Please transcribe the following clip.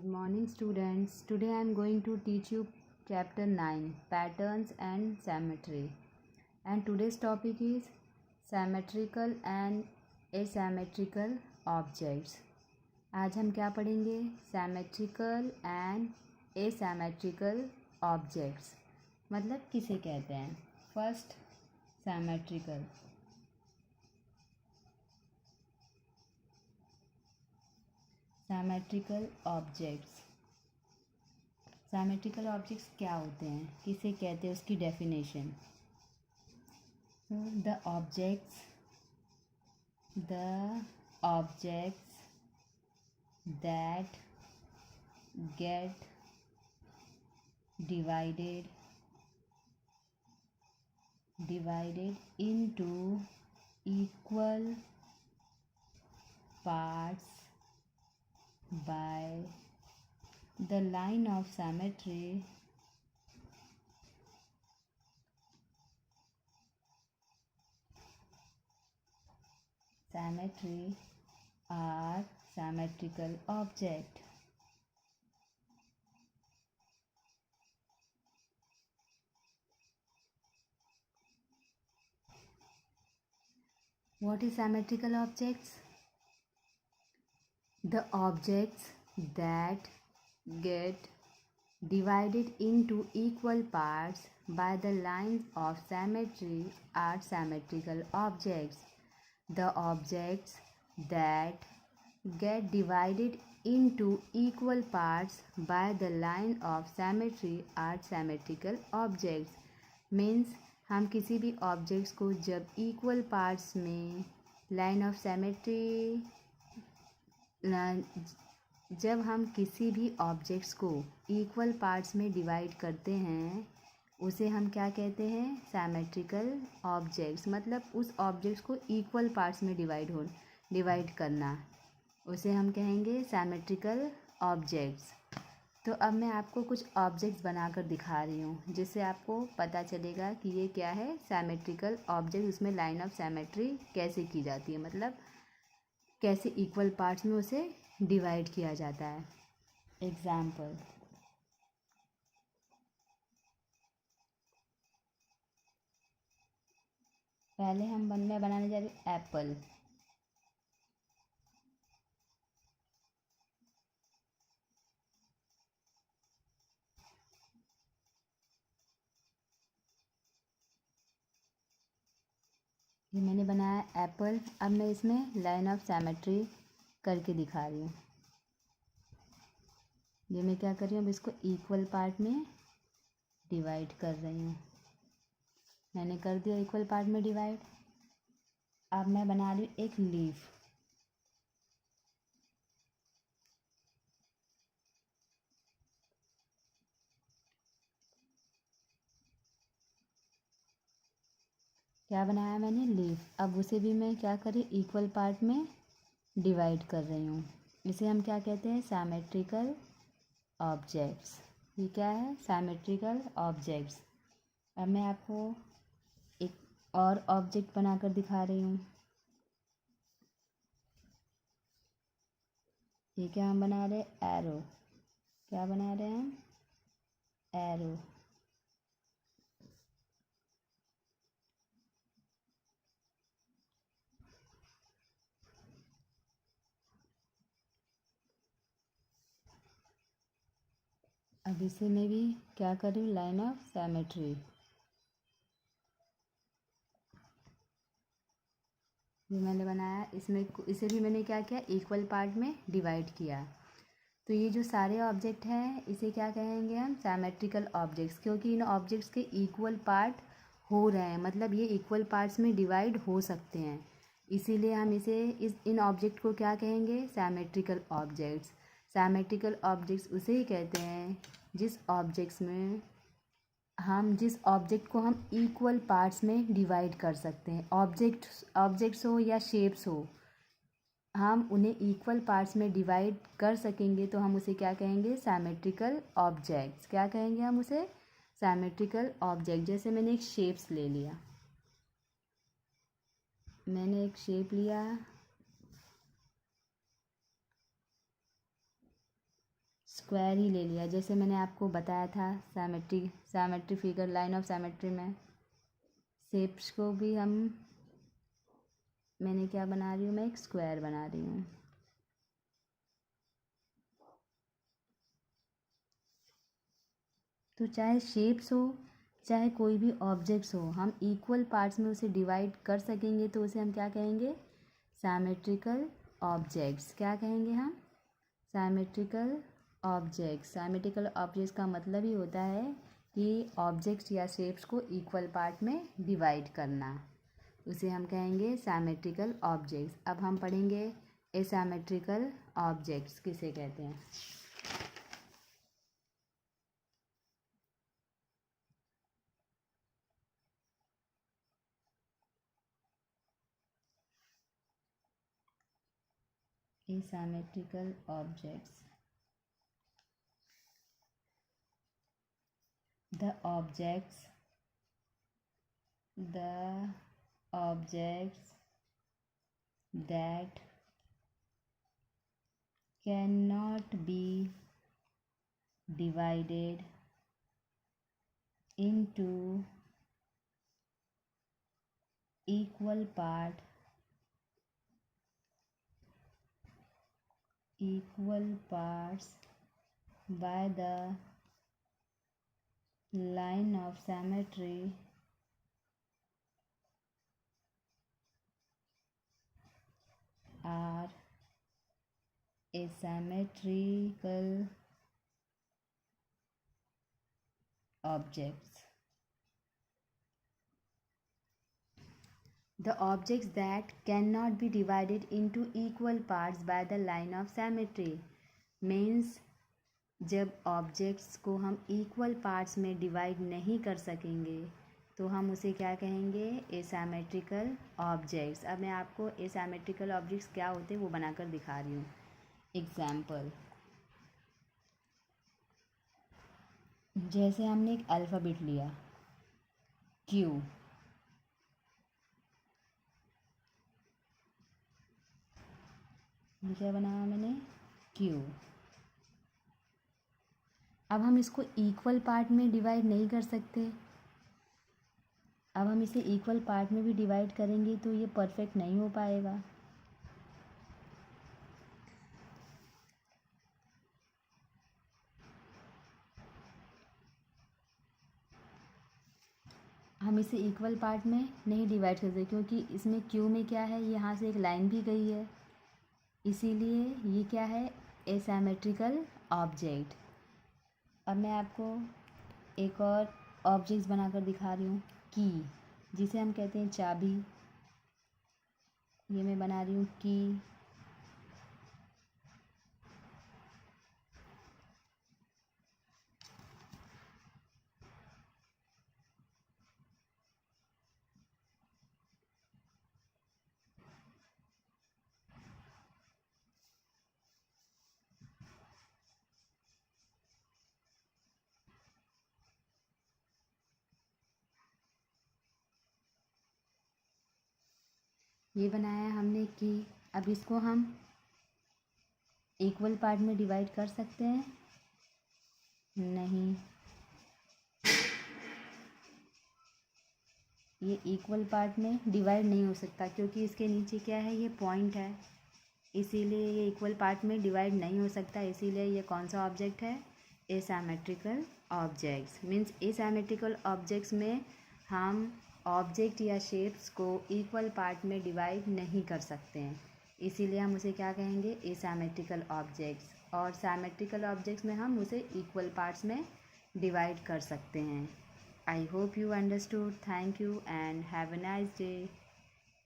Good morning students. Today I am going to teach you chapter 9 patterns and symmetry. And today's topic is symmetrical and asymmetrical objects. आज हम क्या पढ़ेंगे? Symmetrical and asymmetrical objects मतलब किसे कहते हैं? First symmetrical. Symmetrical objects. Symmetrical objects क्या होते हैं, किसे कहते हैं, उसकी definition. The objects that get divided into equal parts by the line of symmetry are symmetrical object. What is symmetrical objects? The objects that get divided into equal parts by the lines of symmetry are symmetrical objects. The objects that get divided into equal parts by the line of symmetry are symmetrical objects. Means हम किसी भी objects को जब equal parts में line of symmetry जब हम किसी भी ऑब्जेक्ट्स को इक्वल पार्ट्स में डिवाइड करते हैं उसे हम क्या कहते हैं? Symmetrical objects. मतलब उस ऑब्जेक्ट्स को इक्वल पार्ट्स में डिवाइड करना उसे हम कहेंगे सिमेट्रिकल ऑब्जेक्ट्स. तो अब मैं आपको कुछ ऑब्जेक्ट्स बनाकर दिखा रही हूँ जिससे आपको पता चलेगा कि ये क्या है, सिमेट्रिकल ऑब्जेक्ट. उसमें लाइन ऑफ सिमेट्री कैसे की जाती है, मतलब कैसे इक्वल पार्ट्स में उसे डिवाइड किया जाता है. एग्जाम्पल, पहले मैं बनाने जा रही हूँ एप्पल. ये मैंने बनाया एप्पल. अब मैं इसमें लाइन ऑफ सिमेट्री करके दिखा रही हूँ. ये मैं क्या कर रही हूँ, अब इसको इक्वल पार्ट में डिवाइड कर रही हूँ. मैंने कर दिया इक्वल पार्ट में डिवाइड. अब मैं बना रही हूँ एक लीफ. क्या बनाया मैंने? लीफ. अब उसे भी मैं क्या कर रही, इक्वल पार्ट में डिवाइड कर रही हूँ. इसे हम क्या कहते हैं? Symmetrical objects. ये क्या है? Symmetrical objects. अब मैं आपको एक और ऑब्जेक्ट बनाकर दिखा रही हूँ. ये क्या हम बना रहे हैं? एरो. क्या बना रहे हैं हम? एरो. अब इसे मैं भी क्या कर रही हूँ, लाइन ऑफ सिमेट्री. ये मैंने बनाया. इसमें इसे भी मैंने क्या किया, इक्वल पार्ट में डिवाइड किया. तो ये जो सारे ऑब्जेक्ट हैं इसे क्या कहेंगे हम? Symmetrical objects. क्योंकि इन ऑब्जेक्ट्स के इक्वल पार्ट हो रहे हैं, मतलब ये इक्वल पार्ट्स में डिवाइड हो सकते हैं. इसीलिए हम इन ऑब्जेक्ट को क्या कहेंगे? Symmetrical objects. सिमेट्रिकल ऑब्जेक्ट्स उसे ही कहते हैं जिस ऑब्जेक्ट को हम इक्वल पार्ट्स में डिवाइड कर सकते हैं. ऑब्जेक्ट्स हो या शेप्स हो, हम उन्हें इक्वल पार्ट्स में डिवाइड कर सकेंगे तो हम उसे क्या कहेंगे? Symmetrical objects. क्या कहेंगे हम उसे? Symmetrical object. जैसे मैंने एक शेप्स ले लिया. मैंने एक शेप लिया स्क्वायर ही ले लिया, जैसे मैंने आपको बताया था सैमेट्री फिगर, लाइन ऑफ सैमेट्री में शेप्स को भी मैंने क्या बना रही हूँ, मैं एक स्क्वायर बना रही हूँ। तो चाहे शेप्स हो चाहे कोई भी ऑब्जेक्ट्स हो, हम इक्वल पार्ट्स में उसे डिवाइड कर सकेंगे तो उसे हम क्या कहेंगे, सैमेट्रिकल ऑब्जेक्ट्स। क्या कहेंगे हम, सैमेट्रिकल ऑब्जेक्ट्स। सैमेट्रिकल ऑब्जेक्ट्स का मतलब ही होता है कि ऑब्जेक्ट्स या शेप्स को इक्वल पार्ट में डिवाइड करना, उसे हम कहेंगे सैमेट्रिकल ऑब्जेक्ट्स। अब हम पढ़ेंगे एसैमेट्रिकल ऑब्जेक्ट्स किसे कहते हैं। Asymmetrical objects. The objects that cannot be divided into equal parts by the line of symmetry are asymmetrical objects. The objects that cannot be divided into equal parts by the line of symmetry means जब objects को हम equal parts में divide नहीं कर सकेंगे तो हम उसे क्या कहेंगे, एसैमेट्रिकल ऑब्जेक्ट्स। अब मैं आपको एसैमेट्रिकल ऑब्जेक्ट्स क्या होते हैं वो बनाकर दिखा रही हूँ। एग्जाम्पल, जैसे हमने एक अल्फ़ाबेट लिया क्यू, क्या बनाया मैंने, क्यू। अब हम इसको इक्वल पार्ट में डिवाइड नहीं कर सकते, अब हम इसे इक्वल पार्ट में भी डिवाइड करेंगे तो ये परफेक्ट नहीं हो पाएगा। हम इसे इक्वल पार्ट में नहीं डिवाइड कर सकते क्योंकि इसमें क्यू में क्या है, यहाँ से एक लाइन भी गई है, इसीलिए ये क्या है, एसैमेट्रिकल ऑब्जेक्ट। अब मैं आपको एक और ऑब्जेक्ट्स बनाकर दिखा रही हूँ, की, जिसे हम कहते हैं चाबी। ये मैं बना रही हूँ की। ये बनाया हमने की। अब इसको हम इक्वल पार्ट में डिवाइड कर सकते हैं, नहीं, ये इक्वल पार्ट में डिवाइड नहीं हो सकता क्योंकि इसके नीचे क्या है, ये पॉइंट है, इसीलिए ये इक्वल पार्ट में डिवाइड नहीं हो सकता। इसीलिए ये कौन सा ऑब्जेक्ट है, एसैमेट्रिकल ऑब्जेक्ट्स। मीन्स एसैमेट्रिकल ऑब्जेक्ट्स में हम ऑब्जेक्ट या शेप्स को इक्वल पार्ट में डिवाइड नहीं कर सकते हैं, इसीलिए हम उसे क्या कहेंगे, एसैमेट्रिकल ऑब्जेक्ट्स। और सैमेट्रिकल ऑब्जेक्ट्स में हम उसे इक्वल पार्ट्स में डिवाइड कर सकते हैं। I hope you understood. Thank you and have a nice day.